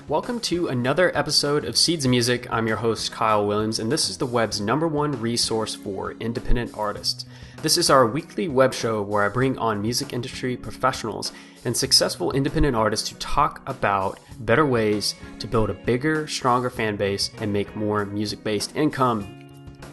Welcome to another episode of Seeds of Music. I'm your host, Kyle Williams, and this is the web's #1 resource for independent artists. This is our weekly web show where I bring on music industry professionals and successful independent artists to talk about better ways to build a bigger, stronger fan base and make more music-based income.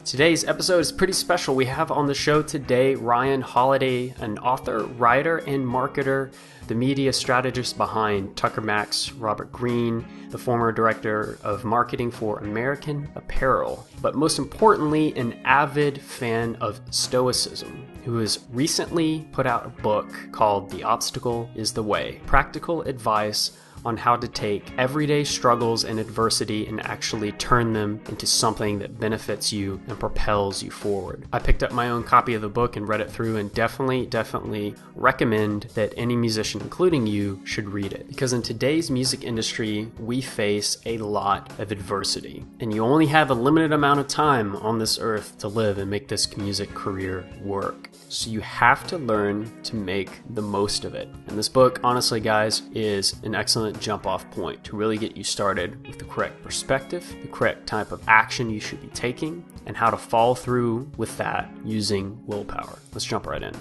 Today's episode is pretty special. We have on the show today Ryan Holiday, an author, writer, and marketer, the media strategist behind Tucker Max, Robert Greene, the former director of marketing for American Apparel, but most importantly, an avid fan of Stoicism, who has recently put out a book called The Obstacle is the Way, practical advice on how to take everyday struggles and adversity and actually turn them into something that benefits you and propels you forward. I picked up my own copy of the book and read it through, and definitely recommend that any musician, including you, should read it. Because in today's music industry, we face a lot of adversity, and you only have a limited amount of time on this earth to live and make this music career work. So you have to learn to make the most of it. And this book, honestly, guys, is an excellent jump off point to really get you started with the correct perspective, the correct type of action you should be taking, and how to follow through with that using willpower. Let's jump right in.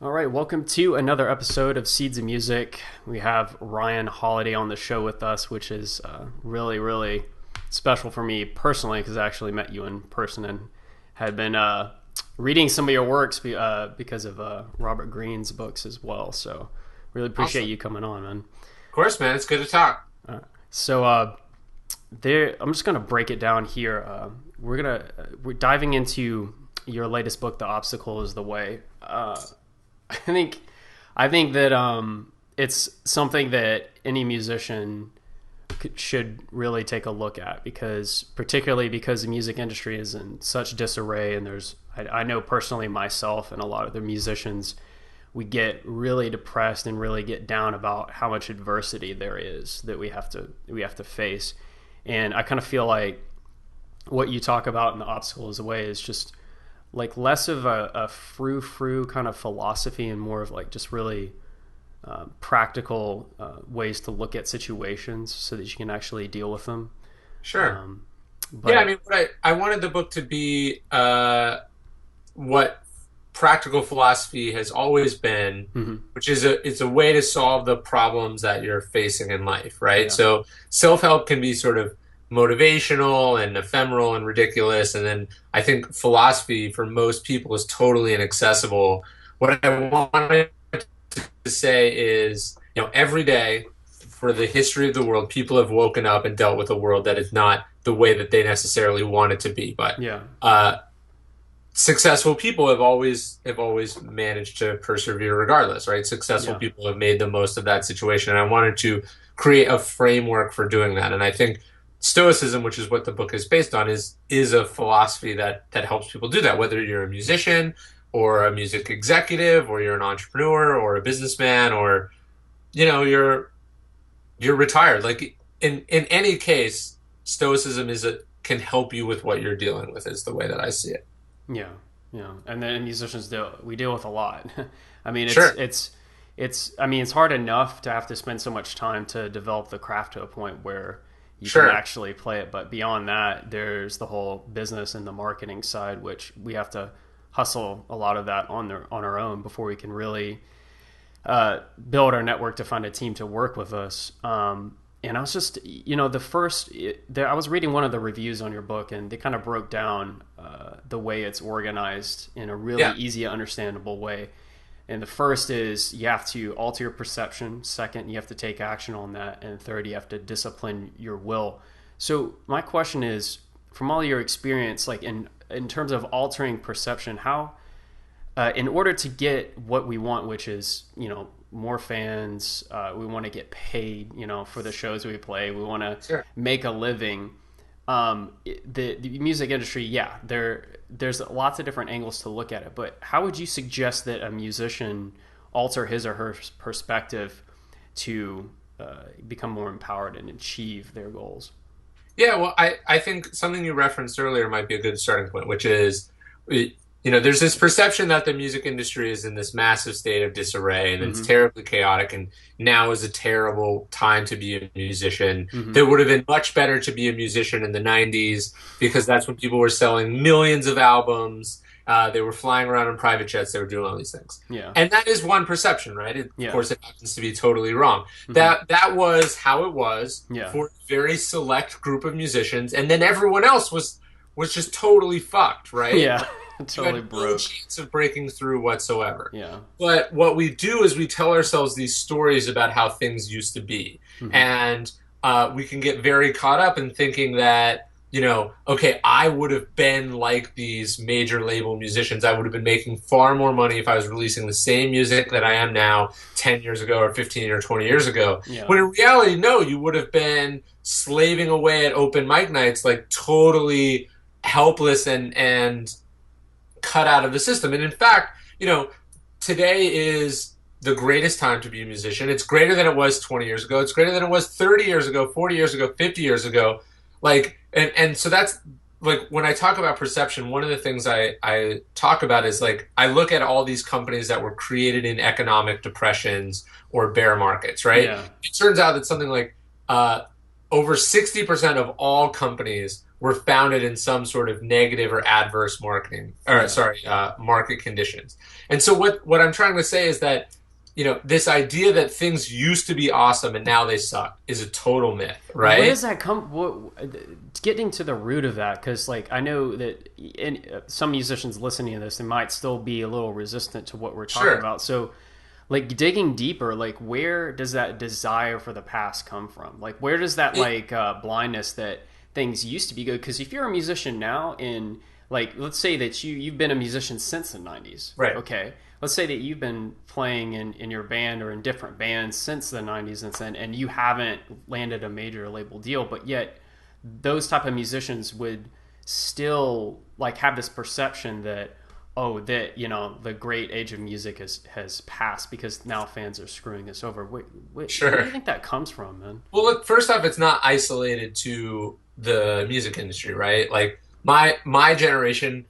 All right, welcome to another episode of Seeds of Music. We have Ryan Holiday on the show with us, which is really special for me personally, because I actually met you in person and had been reading some of your works because of Robert Greene's books as well. So really appreciate you coming on, man. Of course, man. It's good to talk. So I'm just going to break it down here. We're diving into your latest book, The Obstacle is the Way. I think that it's something that any musician should really take a look at, particularly because the music industry is in such disarray, and I know personally myself and a lot of the musicians, we get really depressed and really get down about how much adversity there is that we have to face. And I kind of feel like what you talk about in The Obstacle is the Way is just like less of a frou-frou kind of philosophy and more of like just really practical ways to look at situations so that you can actually deal with them. Sure. Yeah, I mean, I wanted the book to be what practical philosophy has always been, which is it's a way to solve the problems that you're facing in life, right? Yeah. So self-help can be sort of motivational and ephemeral and ridiculous, and then I think philosophy for most people is totally inaccessible. What I wanted to say is, every day for the history of the world, people have woken up and dealt with a world that is not the way that they necessarily want it to be. But successful people have always managed to persevere regardless, right? Successful people have made the most of that situation. And I wanted to create a framework for doing that. And I think Stoicism, which is what the book is based on, is a philosophy that helps people do that, whether you're a musician or a music executive, or you're an entrepreneur or a businessman, or you're retired. Like in any case, Stoicism can help you with what you're dealing with, is the way that I see it. Yeah. And then musicians we deal with a lot. I mean, it's hard enough to have to spend so much time to develop the craft to a point where you can actually play it. But beyond that, there's the whole business and the marketing side, which we have to hustle a lot of that on our own before we can really build our network to find a team to work with us. And I was just, I was reading one of the reviews on your book, and they kind of broke down the way it's organized in a really easy, understandable way. And the first is you have to alter your perception. Second, you have to take action on that. And third, you have to discipline your will. So my question is, from all your experience, like in terms of altering perception, how, in order to get what we want, which is, more fans, we want to get paid, for the shows we play, we want to make a living. The music industry, there's lots of different angles to look at it, but how would you suggest that a musician alter his or her perspective to become more empowered and achieve their goals? Yeah, well, I think something you referenced earlier might be a good starting point, which is there's this perception that the music industry is in this massive state of disarray and it's terribly chaotic, and now is a terrible time to be a musician. That would have been much better to be a musician in the 90s because that's when people were selling millions of albums. They were flying around in private jets. They were doing all these things. Yeah. And that is one perception, right? Of course, it happens to be totally wrong. That was how it was for a very select group of musicians. And then everyone else was just totally fucked, right? Yeah. Totally broke. No chance of breaking through whatsoever. Yeah. But what we do is we tell ourselves these stories about how things used to be. And we can get very caught up in thinking that, okay, I would have been like these major label musicians. I would have been making far more money if I was releasing the same music that I am now 10 years ago or 15 or 20 years ago. Yeah. When in reality, no, you would have been slaving away at open mic nights, like totally helpless and cut out of the system. And in fact, today is the greatest time to be a musician. It's greater than it was 20 years ago. It's greater than it was 30 years ago, 40 years ago, 50 years ago. Like, and so that's like, when I talk about perception, one of the things I talk about is like, I look at all these companies that were created in economic depressions or bear markets, right? Yeah. It turns out that something like over 60% of all companies were founded in some sort of negative or adverse market conditions. And so what I'm trying to say is that, this idea that things used to be awesome and now they suck is a total myth, right? Where does that come? Getting to the root of that, because like I know that some musicians listening to this, they might still be a little resistant to what we're talking about. So, like digging deeper, like where does that desire for the past come from? Like where does that blindness that things used to be good? Because if you're a musician now, in like let's say that you've been a musician since the 90s, right? Okay. Let's say that you've been playing in your band or in different bands since the 90s and you haven't landed a major label deal, but yet those type of musicians would still like have this perception that, the great age of music has passed because now fans are screwing us over. Where do you think that comes from, man? Well, look, first off, it's not isolated to the music industry, right? Like my generation,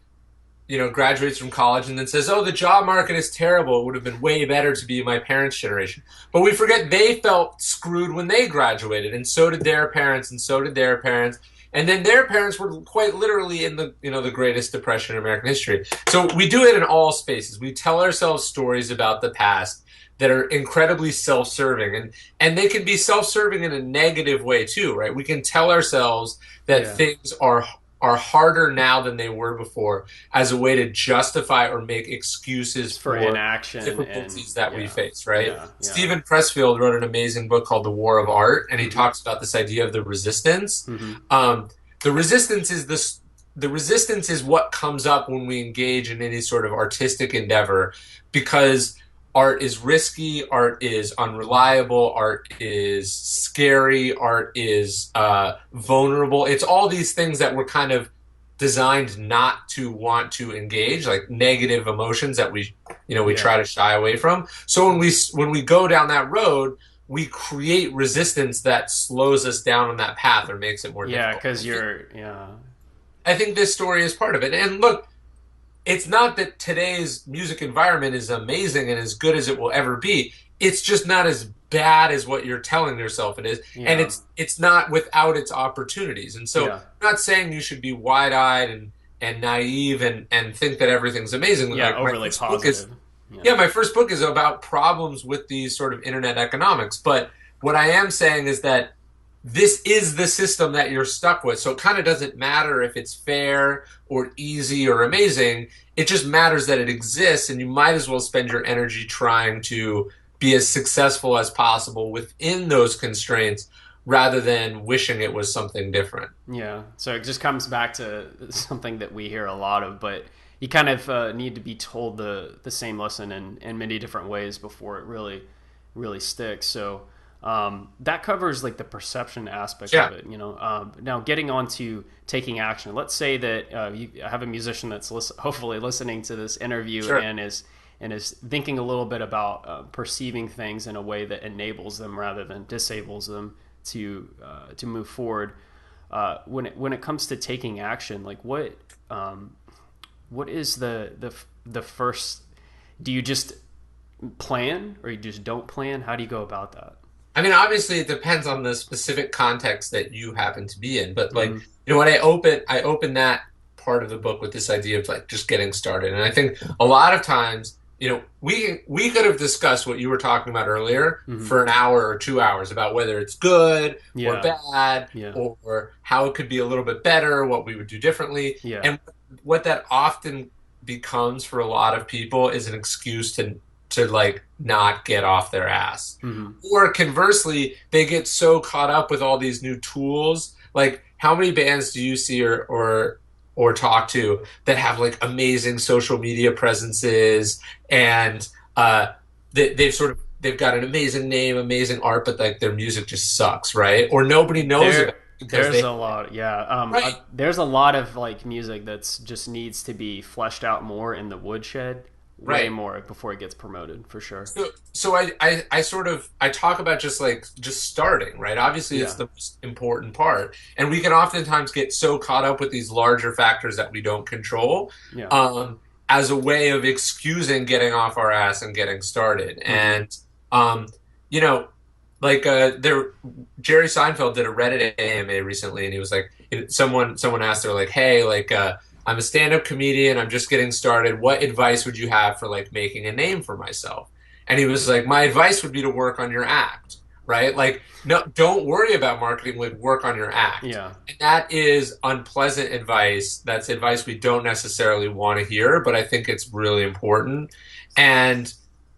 graduates from college and then says, oh, the job market is terrible. It would have been way better to be my parents' generation. But we forget they felt screwed when they graduated, and so did their parents, and so did their parents. And then their parents were quite literally in the Greatest Depression in American history. So we do it in all spaces. We tell ourselves stories about the past that are incredibly self-serving. And they can be self-serving in a negative way too, right? We can tell ourselves that things are harder now than they were before as a way to justify or make excuses for inaction, difficulties that we face, right? Yeah. Stephen Pressfield wrote an amazing book called The War of Art, and he talks about this idea of the resistance. The resistance is what comes up when we engage in any sort of artistic endeavor, because art is risky, art is unreliable, art is scary, art is vulnerable. It's all these things that we're kind of designed not to want to engage, like negative emotions that we try to shy away from. So when we go down that road, we create resistance that slows us down on that path or makes it more difficult. Yeah, because I think this story is part of it. And look, it's not that today's music environment is amazing and as good as it will ever be. It's just not as bad as what you're telling yourself it is. Yeah. And it's not without its opportunities. And so I'm not saying you should be wide-eyed and naive and think that everything's amazing. Yeah, like, overly positive. My first book is about problems with these sort of internet economics. But what I am saying is that this is the system that you're stuck with. So it kind of doesn't matter if it's fair or easy or amazing. It just matters that it exists, and you might as well spend your energy trying to be as successful as possible within those constraints rather than wishing it was something different. Yeah. So it just comes back to something that we hear a lot of, but you kind of need to be told the same lesson in many different ways before it really sticks. So that covers like the perception aspect of it, now getting on to taking action. Let's say that you have a musician that's hopefully listening to this interview and is thinking a little bit about perceiving things in a way that enables them rather than disables them to move forward. When it comes to taking action, like what is the first? Do you just plan, or you just don't plan? How do you go about that? I mean, obviously, it depends on the specific context that you happen to be in. But like, Mm-hmm. when I open that part of the book with this idea of like just getting started, and I think a lot of times, we could have discussed what you were talking about earlier Mm-hmm. for an hour or 2 hours about whether it's good or Yeah. bad, Yeah. or how it could be a little bit better, what we would do differently, Yeah. and what that often becomes for a lot of people is an excuse to like not get off their ass. Mm-hmm. Or conversely, they get so caught up with all these new tools. Like, how many bands do you see or talk to that have like amazing social media presences, and they've got an amazing name, amazing art, but like their music just sucks, right? Or nobody knows about it because There's a lot, yeah. right, There's a lot of like music that's just needs to be fleshed out more in the woodshed, way right. more before it gets promoted, for sure. So I talk about just starting, right? Obviously, it's Yeah. the most important part, and we can oftentimes get so caught up with these larger factors that we don't control, Yeah. as a way of excusing getting off our ass and getting started. Mm-hmm. And um, you know, like Jerry Seinfeld did a Reddit AMA recently, and he was like, someone asked her like, hey, like, I'm a stand-up comedian, I'm just getting started, what advice would you have for like making a name for myself? And he was like, my advice would be to work on your act, right? Like, no, don't worry about marketing, like work on your act. Yeah. And that is unpleasant advice. That's advice we don't necessarily want to hear, but I think it's really important. And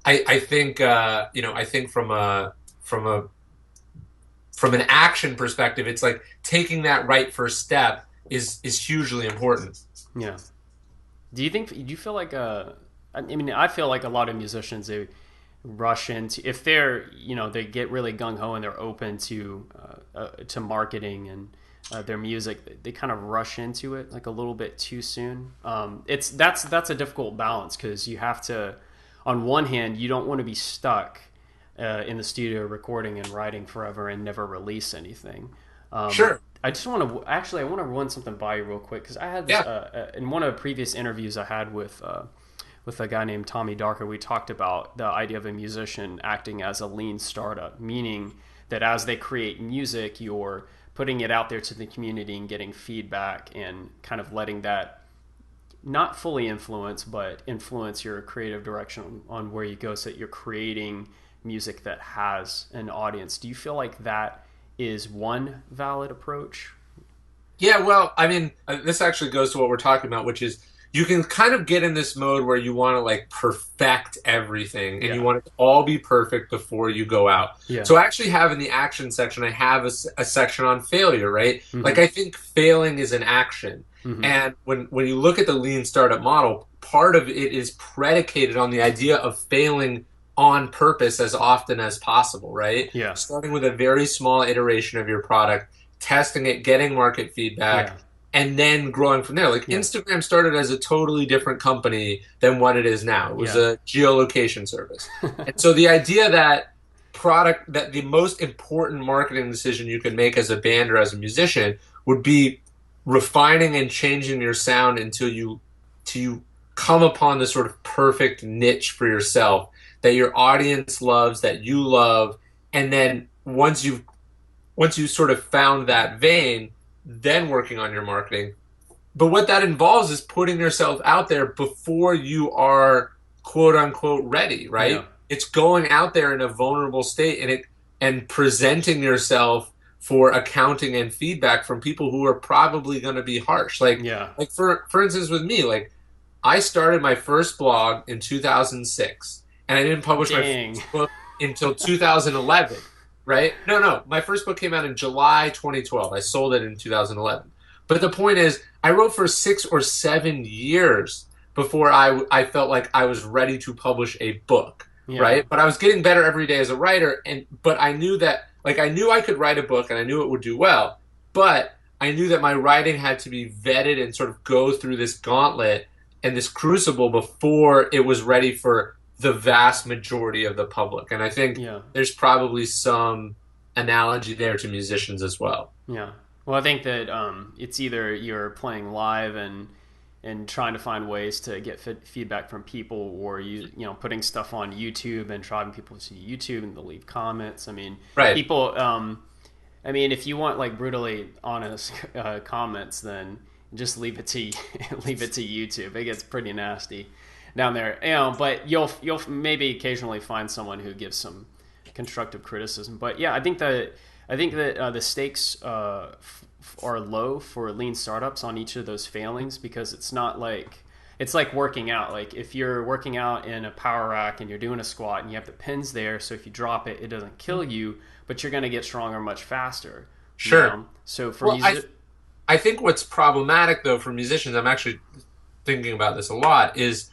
I think I think from a from an action perspective, it's like taking that right first step is hugely important. Yeah. Do you feel like I mean, I feel like a lot of musicians, they rush into, if they're, they get really gung ho and they're open to marketing and their music, they kind of rush into it like a little bit too soon. That's a difficult balance, because you have to, on one hand, you don't want to be stuck in the studio recording and writing forever and never release anything. Sure. I just want to actually, I want to run something by you real quick, because I had this in one of the previous interviews I had with a guy named Tommy Darker. We talked about the idea of a musician acting as a lean startup, meaning that as they create music, you're putting it out there to the community and getting feedback and kind of letting that not fully influence, but influence your creative direction on where you go, so that you're creating music that has an audience. Do you feel like that is one valid approach? Yeah, well, I mean, this actually goes to what we're talking about, which is you can kind of get in this mode where you want to like perfect everything, and you want it to all be perfect before you go out. Yeah. So I actually have in the action section, I have a section on failure, right? Mm-hmm. Like, I think failing is an action. Mm-hmm. And when you look at the lean startup model, part of it is predicated on the idea of failing on purpose as often as possible, right? Yeah. Starting with a very small iteration of your product, testing it, getting market feedback, and then growing from there. Like, Instagram started as a totally different company than what it is now. It was a geolocation service. And so the idea that the most important marketing decision you can make as a band or as a musician would be refining and changing your sound until you come upon the sort of perfect niche for yourself that your audience loves, that you love, and then once you sort of found that vein, then working on your marketing. But what that involves is putting yourself out there before you are quote unquote ready, right? Yeah. It's going out there in a vulnerable state and presenting yourself for accounting and feedback from people who are probably going to be harsh. Like for instance, with me, like, I started my first blog in 2006, and I didn't publish my first book until 2011, right? No. My first book came out in July 2012. I sold it in 2011. But the point is, I wrote for 6 or 7 years before I felt like I was ready to publish a book, right? But I was getting better every day as a writer, but I knew that, like, I knew I could write a book, and I knew it would do well, but I knew that my writing had to be vetted and sort of go through this gauntlet and this crucible before it was ready for the vast majority of the public. And I think there's probably some analogy there to musicians as well. Yeah. Well, I think that it's either you're playing live and and trying to find ways to get feedback from people, or putting stuff on YouTube and driving people to YouTube and to leave comments. I mean, people. I mean, if you want like brutally honest comments, then just leave it to YouTube. It gets pretty nasty down there, but you'll maybe occasionally find someone who gives some constructive criticism. But yeah, I think that the stakes are low for lean startups on each of those failings, because it's not like, it's like working out. Like if you're working out in a power rack and you're doing a squat and you have the pins there, so if you drop it, it doesn't kill you, but you're going to get stronger much faster. Sure. So for I think what's problematic though for musicians, I'm actually thinking about this a lot, is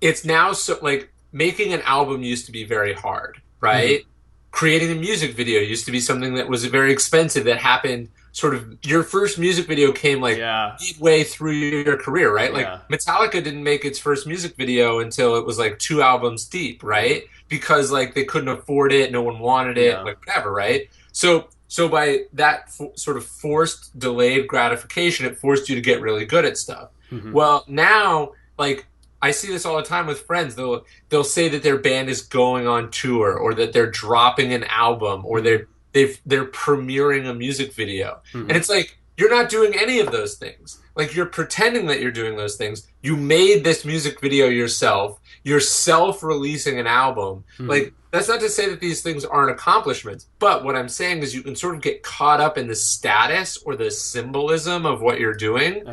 it's now so like making an album used to be very hard, right? Mm-hmm. Creating a music video used to be something that was very expensive, that happened sort of, your first music video came like midway through your career, right? Like Metallica didn't make its first music video until it was like 2 albums deep, right? Because like they couldn't afford it, no one wanted it, like whatever, right? So by that sort of forced delayed gratification, it forced you to get really good at stuff. Mm-hmm. Well, now, like, I see this all the time with friends. They'll say that their band is going on tour, or that they're dropping an album, or they're premiering a music video. Mm-hmm. And it's like, you're not doing any of those things. Like, you're pretending that you're doing those things. You made this music video yourself. You're self-releasing an album. Mm-hmm. Like, that's not to say that these things aren't accomplishments. But what I'm saying is you can sort of get caught up in the status or the symbolism of what you're doing,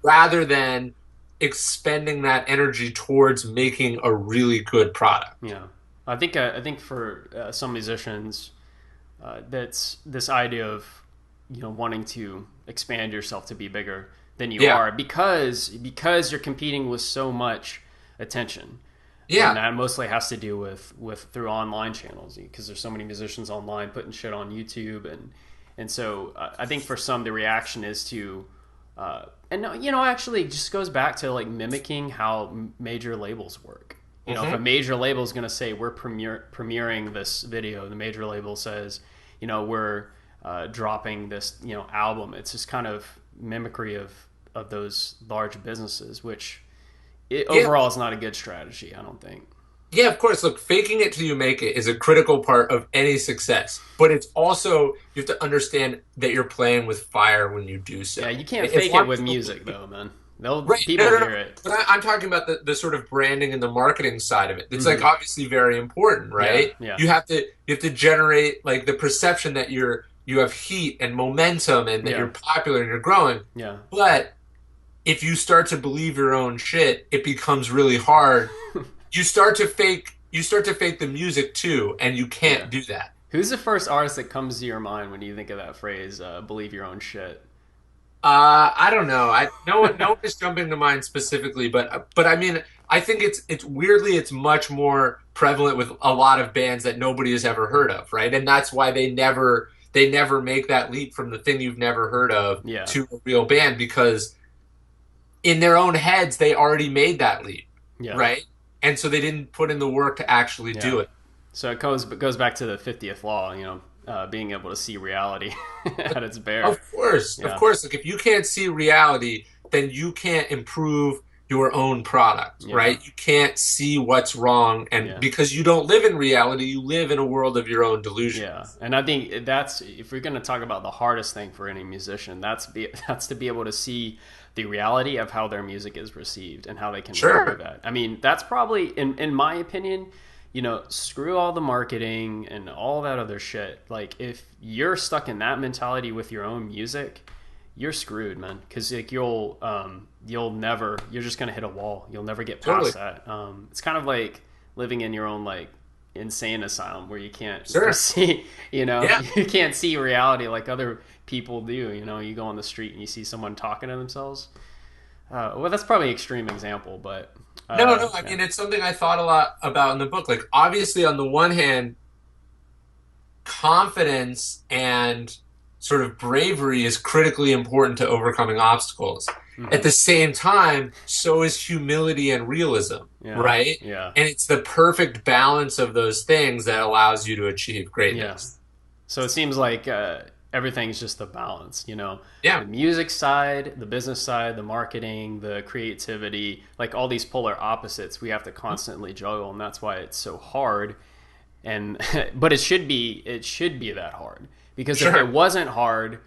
rather than expending that energy towards making a really good product. Yeah. I think for some musicians, that's this idea of, wanting to expand yourself to be bigger than you are, because you're competing with so much attention. Yeah. And that mostly has to do with through online channels, because there's so many musicians online putting shit on YouTube, and so I think for some the reaction is to actually it just goes back to like mimicking how major labels work. If a major label is going to say we're premiering this video, the major label says, we're dropping this album. It's just kind of mimicry of those large businesses, which overall is not a good strategy, I don't think. Yeah, of course. Look, faking it till you make it is a critical part of any success. But it's also, you have to understand that you're playing with fire when you do so. Yeah, you can't fake it with music, though, man. People hear it. But I'm talking about the sort of branding and the marketing side of it. It's like obviously very important, right? Yeah. You have to generate like the perception that you have heat and momentum, and that you're popular and you're growing. Yeah. But if you start to believe your own shit, it becomes really hard. You start to fake the music too, and you can't do that. Who's the first artist that comes to your mind when you think of that phrase, believe your own shit? I don't know. No one is jumping to mind specifically, but I mean, I think it's weirdly, it's much more prevalent with a lot of bands that nobody has ever heard of, right? And that's why they never make that leap from the thing you've never heard of to a real band, because in their own heads they already made that leap, right? And so they didn't put in the work to actually do it. So it goes back to the 50th law, being able to see reality at its bare. Of course. Like, if you can't see reality, then you can't improve your own product, right? You can't see what's wrong, and because you don't live in reality, you live in a world of your own delusion. Yeah, and I think that's, if we're going to talk about the hardest thing for any musician, that's to be able to see the reality of how their music is received and how they can improve that. I mean, that's probably, in my opinion, screw all the marketing and all that other shit. Like, if you're stuck in that mentality with your own music, you're screwed, man. Because like you're just gonna hit a wall. You'll never get past that. It's kind of like living in your own like insane asylum where you can't see, you can't see reality like other people do. You go on the street and you see someone talking to themselves. Well, that's probably an extreme example, but no. I mean, it's something I thought a lot about in the book. Like, obviously, on the one hand, confidence and sort of bravery is critically important to overcoming obstacles. Mm-hmm. At the same time, so is humility and realism, right? Yeah. And it's the perfect balance of those things that allows you to achieve greatness. Yeah. So it seems like everything's just the balance, you know, Yeah. the music side, the business side, the marketing, the creativity, like all these polar opposites we have to constantly juggle. And that's why it's so hard. And, but it should be that hard, because if Sure. it wasn't hard,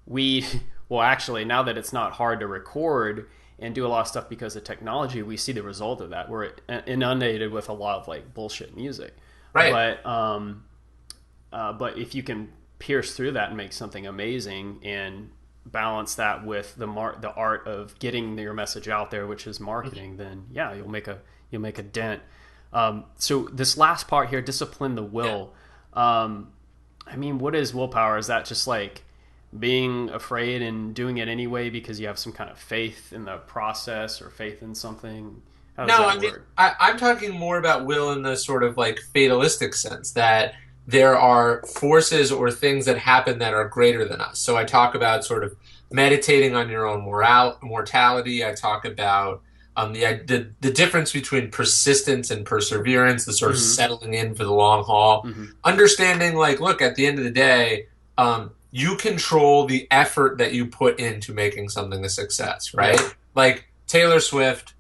we, well, actually, now that it's not hard to record and do a lot of stuff because of technology, we see the result of that. We're inundated with a lot of like bullshit music. Right. But if you can pierce through that and make something amazing and balance that with the art of getting your message out there, which is marketing, then yeah, you'll make a dent. So this last part here, discipline the will. I mean, what is willpower? Is that just like being afraid and doing it anyway because you have some kind of faith in the process or faith in something? How does No, that I mean, work? I'm talking more about will in the sort of like fatalistic sense that there are forces or things that happen that are greater than us. So I talk about sort of meditating on your own mortality. I talk about the difference between persistence and perseverance, the sort of settling in for the long haul, understanding like, look, at the end of the day, you control the effort that you put into making something a success, right? Yeah. Like Taylor Swift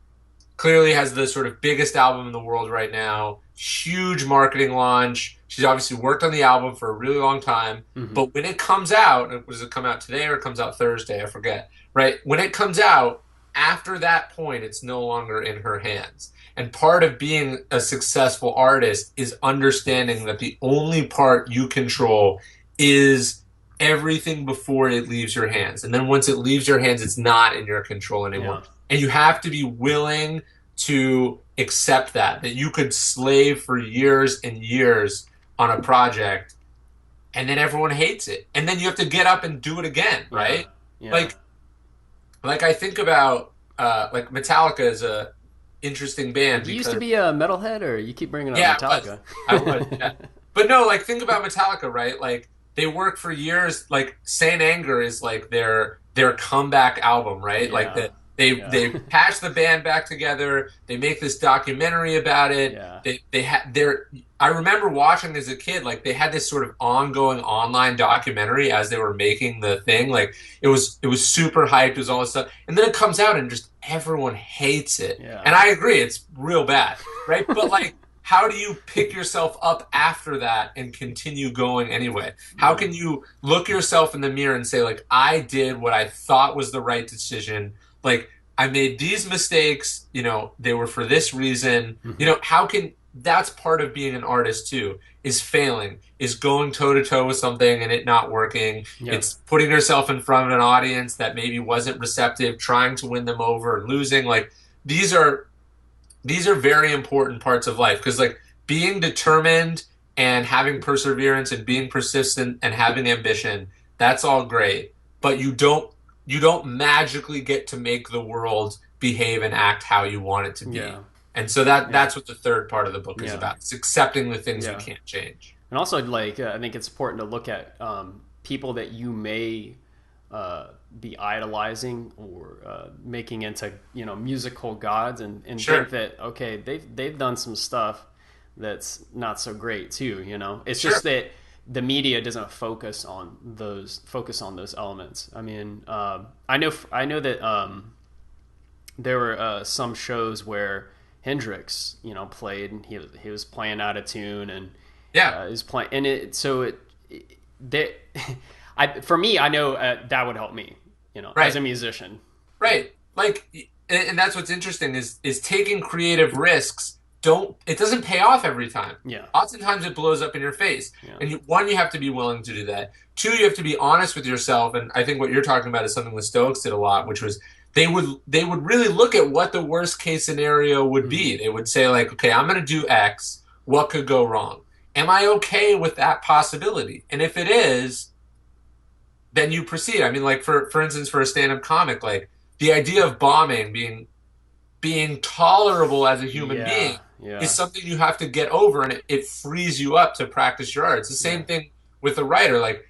clearly has the sort of biggest album in the world right now, huge marketing launch. She's obviously worked on the album for a really long time, but when it comes out, does it come out today or it comes out Thursday? I forget, right? When it comes out, after that point, it's no longer in her hands. And part of being a successful artist is understanding that the only part you control is everything before it leaves your hands. And then once it leaves your hands, it's not in your control anymore. Yeah. And you have to be willing to accept that you could slave for years and years on a project and then everyone hates it. And then you have to get up and do it again, right? Yeah. Like I think about like Metallica is a interesting band. You used to be a metalhead, or you keep bringing up Yeah, Metallica? I was. Yeah. But no, like think about Metallica, right? Like they work for years. Like Saint Anger is like their comeback album, right? Yeah. Like they patch the band back together. They make this documentary about it. Yeah. They had their. I remember watching as a kid, like they had this sort of ongoing online documentary as they were making the thing. Like it was super hyped. It was all this stuff, and then it comes out and just everyone hates it. Yeah. And I agree, it's real bad, right? But like, how do you pick yourself up after that and continue going anyway? How can you look yourself in the mirror and say, like, I did what I thought was the right decision. Like, I made these mistakes, you know, they were for this reason. You know, that's part of being an artist too, is failing, is going toe to toe with something and it not working. Yeah. It's putting yourself in front of an audience that maybe wasn't receptive, trying to win them over and losing. Like, these are very important parts of life, because like being determined and having perseverance and being persistent and having ambition, that's all great, but you don't magically get to make the world behave and act how you want it to be. Yeah. And so that's what the third part of the book is Yeah. about. It's accepting the things you Yeah. can't change. And also, like, I think it's important to look at people that you may be idolizing or making into, you know, musical gods, and Sure. think that, okay, they've done some stuff that's not so great too. You know, it's Sure. just that the media doesn't focus on those elements. I mean, I know that there were some shows where Hendrix, you know, played, and he was playing out of tune, and Yeah. is playing, and for me, I know that would help me, you know, Right. as a musician. Right. Like, and that's what's interesting is taking creative risks. It doesn't pay off every time. Yeah. Oftentimes it blows up in your face. Yeah. And you have to be willing to do that. Two, you have to be honest with yourself. And I think what you're talking about is something the Stoics did a lot, which was they would really look at what the worst case scenario would be. They would say like, okay, I'm going to do X. What could go wrong? Am I okay with that possibility? And if it is, then you proceed. I mean, like for instance, for a stand-up comic, like the idea of bombing being tolerable as a human being is something you have to get over, and it frees you up to practice your art. It's the same thing with a writer. Like,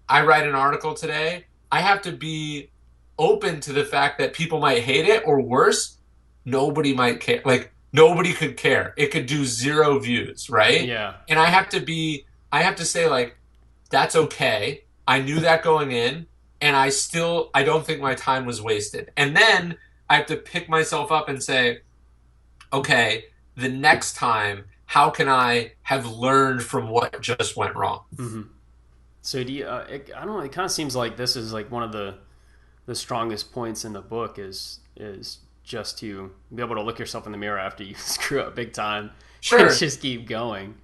I write an article today, I have to be open to the fact that people might hate it, or worse, nobody might care. Like, nobody could care. It could do 0 views, right? Yeah. And I have to say, like, that's okay. I knew that going in, and I don't think my time was wasted. And then I have to pick myself up and say, okay, the next time, how can I have learned from what just went wrong? Mm-hmm. So do you? I don't know. It kind of seems like this is like one of the strongest points in the book is just to be able to look yourself in the mirror after you screw up big time Sure. and just keep going.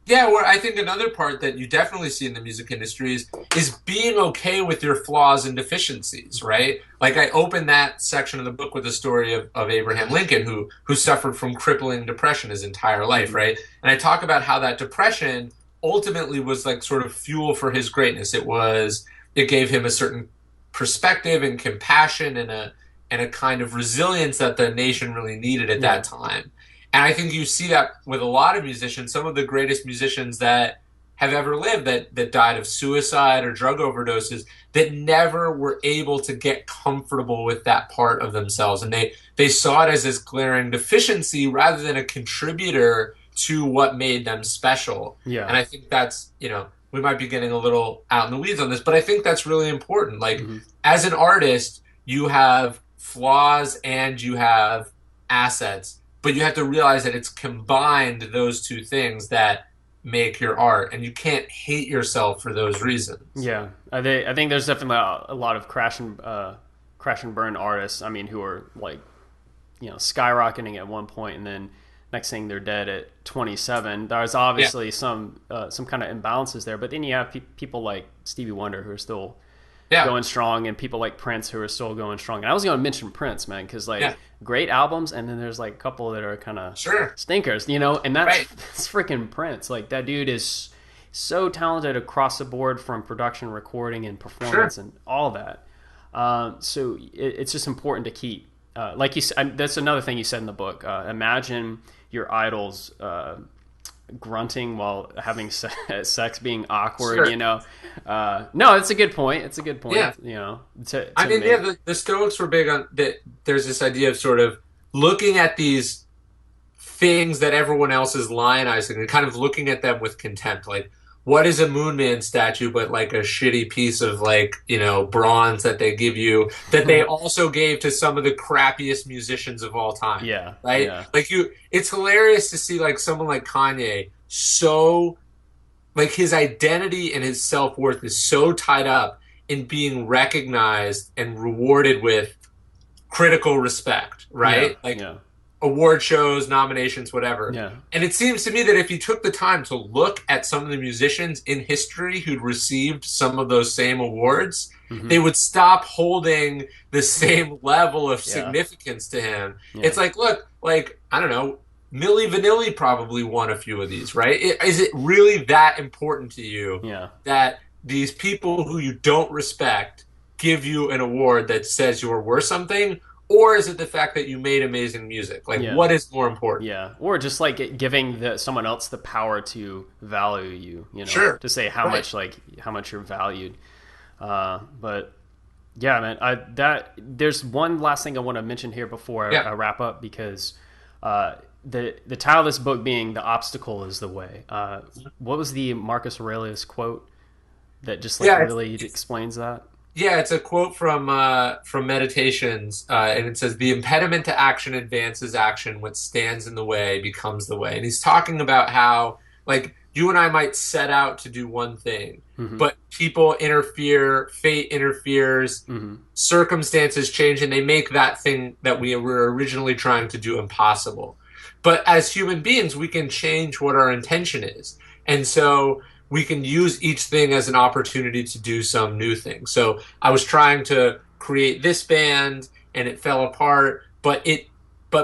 Yeah, where I think another part that you definitely see in the music industry is being okay with your flaws and deficiencies, right? Like I open that section of the book with the story of Abraham Lincoln, who suffered from crippling depression his entire life, right? And I talk about how that depression ultimately was like sort of fuel for his greatness. It gave him a certain perspective and compassion and a kind of resilience that the nation really needed at that time. And I think you see that with a lot of musicians. Some of the greatest musicians that have ever lived that died of suicide or drug overdoses that never were able to get comfortable with that part of themselves. And they saw it as this glaring deficiency rather than a contributor to what made them special. Yeah. And I think that's, you know, we might be getting a little out in the weeds on this, but I think that's really important. Like, as an artist, you have flaws and you have assets, but you have to realize that it's combined those two things that make your art, and you can't hate yourself for those reasons. Yeah, I think there's definitely a lot of crash and burn artists. I mean, who are like, you know, skyrocketing at one point, and then next thing they're dead at 27. There's obviously some kind of imbalances there, but then you have people like Stevie Wonder who are still going strong, and people like Prince who are still going strong. And I was going to mention Prince, man, because like great albums, and then there's like a couple that are kind of stinkers, you know. And that's freaking Prince. Like that dude is so talented across the board, from production, recording, and performance, and all that. So it's just important to keep, like you said. That's another thing you said in the book. Imagine your idols grunting while having sex, being awkward, you know. No, it's a good point. It's a good point. Yeah. You know, I mean, the Stoics were big on that. There's this idea of sort of looking at these things that everyone else is lionizing and kind of looking at them with contempt. Like, what is a Moon Man statue but like a shitty piece of, like, you know, bronze that they give you, that they also gave to some of the crappiest musicians of all time. Yeah. Right? Yeah. Like, it's hilarious to see like someone like Kanye, so like his identity and his self-worth is so tied up in being recognized and rewarded with critical respect, right? Award shows, nominations, whatever. Yeah. And it seems to me that if you took the time to look at some of the musicians in history who'd received some of those same awards, they would stop holding the same level of significance to him. It's like, look, like, I don't know, Milli Vanilli probably won a few of these, right? Is it really that important to you that these people who you don't respect give you an award that says you're worth something? Or is it the fact that you made amazing music? Like, what is more important? Yeah, or just like giving someone else the power to value you, you know, to say how much you're valued. But yeah, man, there's one last thing I want to mention here before I wrap up, because the title of this book being "The Obstacle is the Way." What was the Marcus Aurelius quote that just like really explains that? Yeah, it's a quote from Meditations, and it says, "The impediment to action advances action. What stands in the way becomes the way." And he's talking about how, like, you and I might set out to do one thing, but people interfere, fate interferes, circumstances change, and they make that thing that we were originally trying to do impossible. But as human beings, we can change what our intention is. And so we can use each thing as an opportunity to do some new thing. So I was trying to create this band and it fell apart, but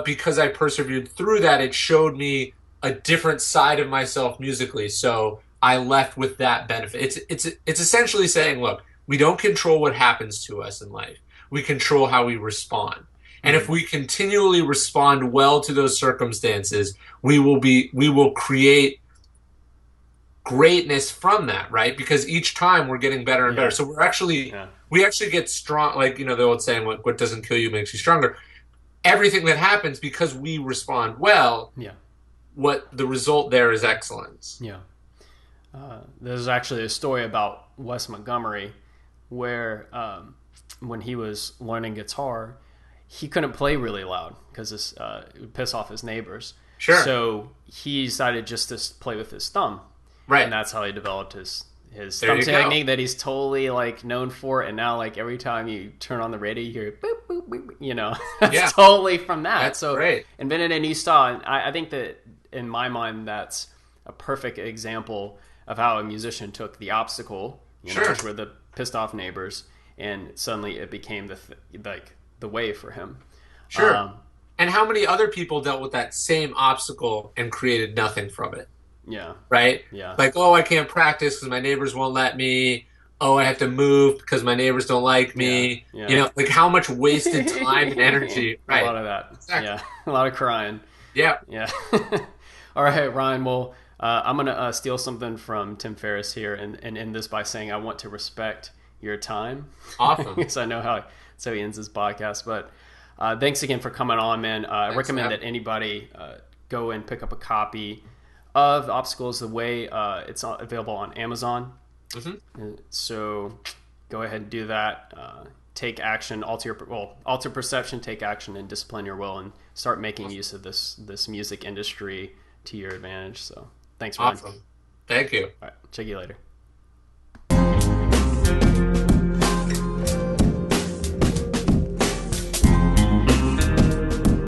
because I persevered through that, it showed me a different side of myself musically. So I left with that benefit. It's essentially saying, look, we don't control what happens to us in life. We control how we respond. And if we continually respond well to those circumstances, we will create greatness from that, right? Because each time we're getting better and better. So we actually get strong. Like, you know, the old saying, what doesn't kill you makes you stronger. Everything that happens, because we respond well, what the result there is excellence. Yeah. There's actually a story about Wes Montgomery, where when he was learning guitar, he couldn't play really loud because it would piss off his neighbors. Sure. So he decided just to play with his thumb. Right. And that's how he developed his thumb technique that he's totally like known for. And now like every time you turn on the radio, you hear boop, boop, boop, you know, that's totally from that. That's so great. Invented a new style. And I think that in my mind, that's a perfect example of how a musician took the obstacle, you know, which were the pissed off neighbors, and suddenly it became the way for him. Sure. And how many other people dealt with that same obstacle and created nothing from it? Yeah. Right? Yeah. Like, oh, I can't practice because my neighbors won't let me. Oh, I have to move because my neighbors don't like me. Yeah. You know, like how much wasted time and energy. Right. A lot of that. Exactly. Yeah. A lot of crying. Yeah. Yeah. All right, Ryan. Well, I'm going to steal something from Tim Ferriss here and end this by saying I want to respect your time. Awesome. Because I know how he ends his podcast. But thanks again for coming on, man. I recommend that anybody go and pick up a copy of The Obstacle Is the Way. It's available on Amazon. Mm-hmm. So go ahead and do that. Take action, alter perception, take action, and discipline your will, and start making use of this music industry to your advantage. So thanks, Ryan. Awesome. Thank you. All right. Check you later.